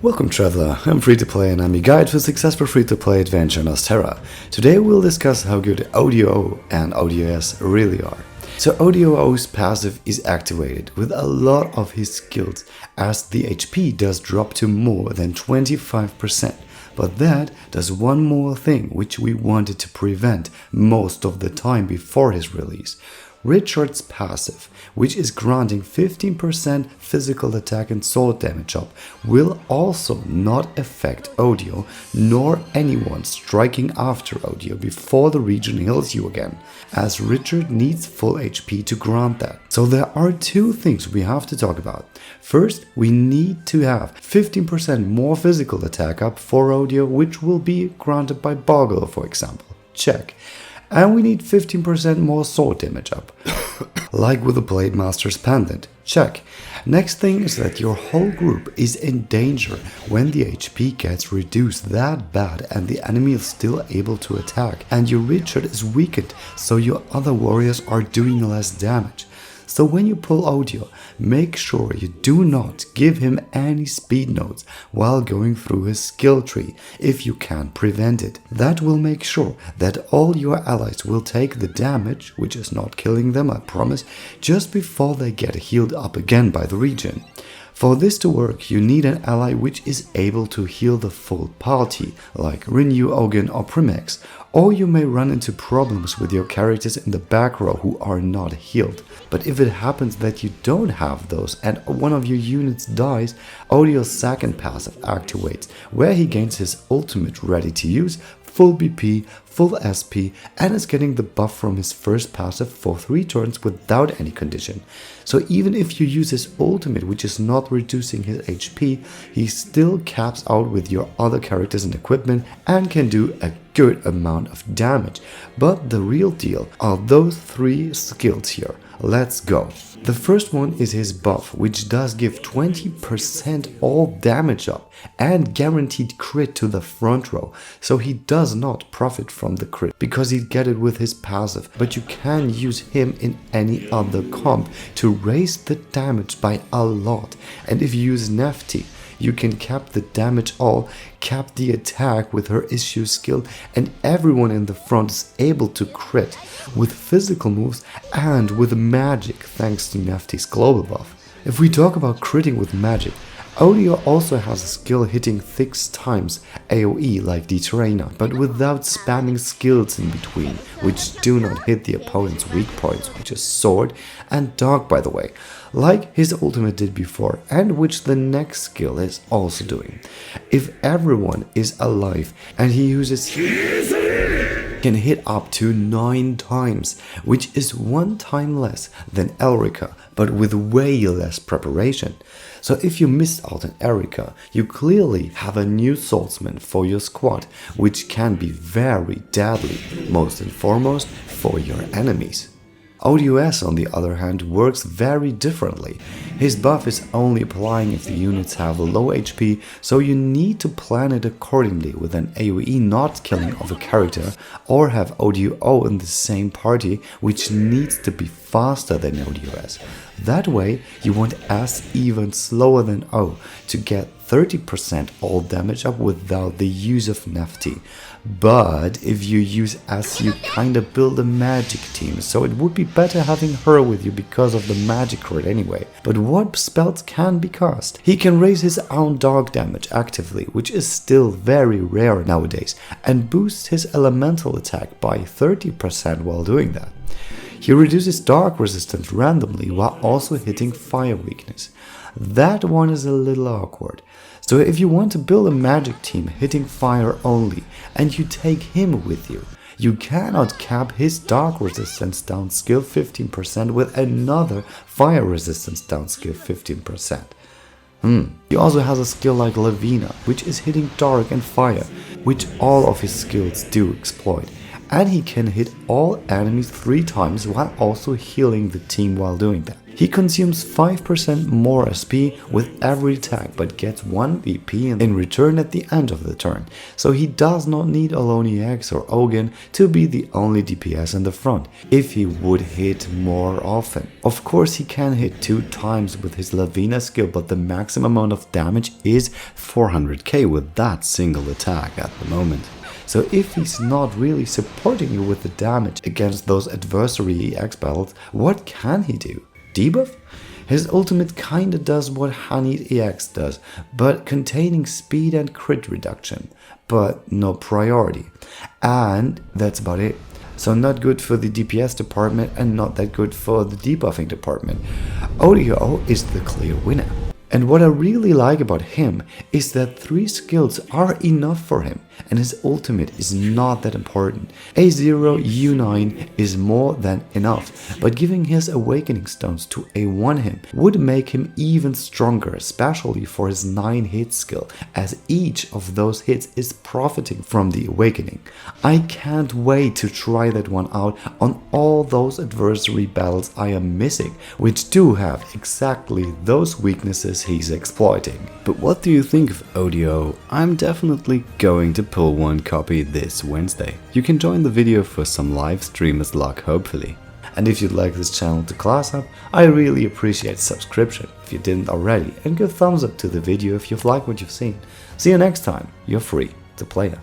Welcome Traveler, I'm Free2Play and I'm your guide for successful free-to-play adventure in Ostera. Today we'll discuss how good ODO and ODOS really are. So ODO's passive is activated with a lot of his skills as the HP does drop to more than 25%. But that does one more thing which we wanted to prevent most of the time before his release. Richard's passive, which is granting 15% physical attack and sword damage up, will also not affect Odio nor anyone striking after Odio before the region heals you again, as Richard needs full HP to grant that. So there are two things we have to talk about. First, we need to have 15% more physical attack up for Odio, which will be granted by Boggle, for example. Check. And we need 15% more sword damage up, like with the Blade Master's Pendant. Check. Next thing is that your whole group is in danger when the HP gets reduced that bad and the enemy is still able to attack, and your Richard is weakened, so your other warriors are doing less damage. So when you pull Odio, make sure you do not give him any speed nodes while going through his skill tree, if you can prevent it. That will make sure that all your allies will take the damage, which is not killing them, I promise, just before they get healed up again by the regen. For this to work, you need an ally which is able to heal the full party, like Renew, Ogun or Primex, or you may run into problems with your characters in the back row who are not healed. But if it happens that you don't have those and one of your units dies, Odio's second passive activates, where he gains his ultimate ready to use, full BP, full SP, and is getting the buff from his first passive for 3 turns without any condition. So even if you use his ultimate, which is not reducing his HP, he still caps out with your other characters and equipment and can do a good amount of damage. But the real deal are those 3 skills here. Let's go. The first one is his buff, which does give 20% all damage up and guaranteed crit to the front row, so he does not profit from the crit because he'd get it with his passive, but you can use him in any other comp to raise the damage by a lot. And if you use Nefty, you can cap the damage all, cap the attack with her issue skill, and everyone in the front is able to crit with physical moves and with magic thanks to Nefty's global buff. If we talk about critting with magic, Odio also has a skill hitting 6 times AoE like Deterrainer, but without spamming skills in between, which do not hit the opponent's weak points, which is Sword and Dog, by the way, like his ultimate did before, and which the next skill is also doing. If everyone is alive and he uses can hit up to 9 times, which is 1 time less than Elrica, but with way less preparation. So if you missed out on Elrica, you clearly have a new swordsman for your squad, which can be very deadly, most and foremost for your enemies. ODOS, on the other hand, works very differently. His buff is only applying if the units have low HP, so you need to plan it accordingly with an AoE not killing of a character, or have ODO in the same party, which needs to be faster than ODOS. That way, you want S even slower than O to get 30% all damage up without the use of Nefty. But if you use S, you kinda build a magic team, so it would be better having her with you because of the magic crit anyway. But what spells can be cast? He can raise his own dog damage actively, which is still very rare nowadays, and boost his elemental attack by 30% while doing that. He reduces dark resistance randomly while also hitting fire weakness. That one is a little awkward. So if you want to build a magic team hitting fire only and you take him with you, you cannot cap his dark resistance down skill 15% with another fire resistance down skill 15%. He also has a skill like Lavina, which is hitting dark and fire, which all of his skills do exploit. And he can hit all enemies 3 times while also healing the team while doing that. He consumes 5% more SP with every attack but gets 1 VP in return at the end of the turn, so he does not need Alone EX or Ogun to be the only DPS in the front if he would hit more often. Of course he can hit 2 times with his Lavina skill, but the maximum amount of damage is 400k with that single attack at the moment. So if he's not really supporting you with the damage against those adversary EX battles, what can he do? Debuff? His ultimate kinda does what Hanid EX does, but containing speed and crit reduction, but no priority. And that's about it. So not good for the DPS department and not that good for the debuffing department. ODO is the clear winner. And what I really like about him is that 3 skills are enough for him and his ultimate is not that important. A0 U9 is more than enough, but giving his awakening stones to A1 him would make him even stronger, especially for his 9 hit skill, as each of those hits is profiting from the awakening. I can't wait to try that one out on all those adversary battles I am missing, which do have exactly those weaknesses he's exploiting. But what do you think of ODO? I'm definitely going to pull one copy this Wednesday. You can join the video for some live streamers luck, hopefully. And if you'd like this channel to class up, I really appreciate subscription if you didn't already, and give thumbs up to the video if you've liked what you've seen. See you next time, you're free to play.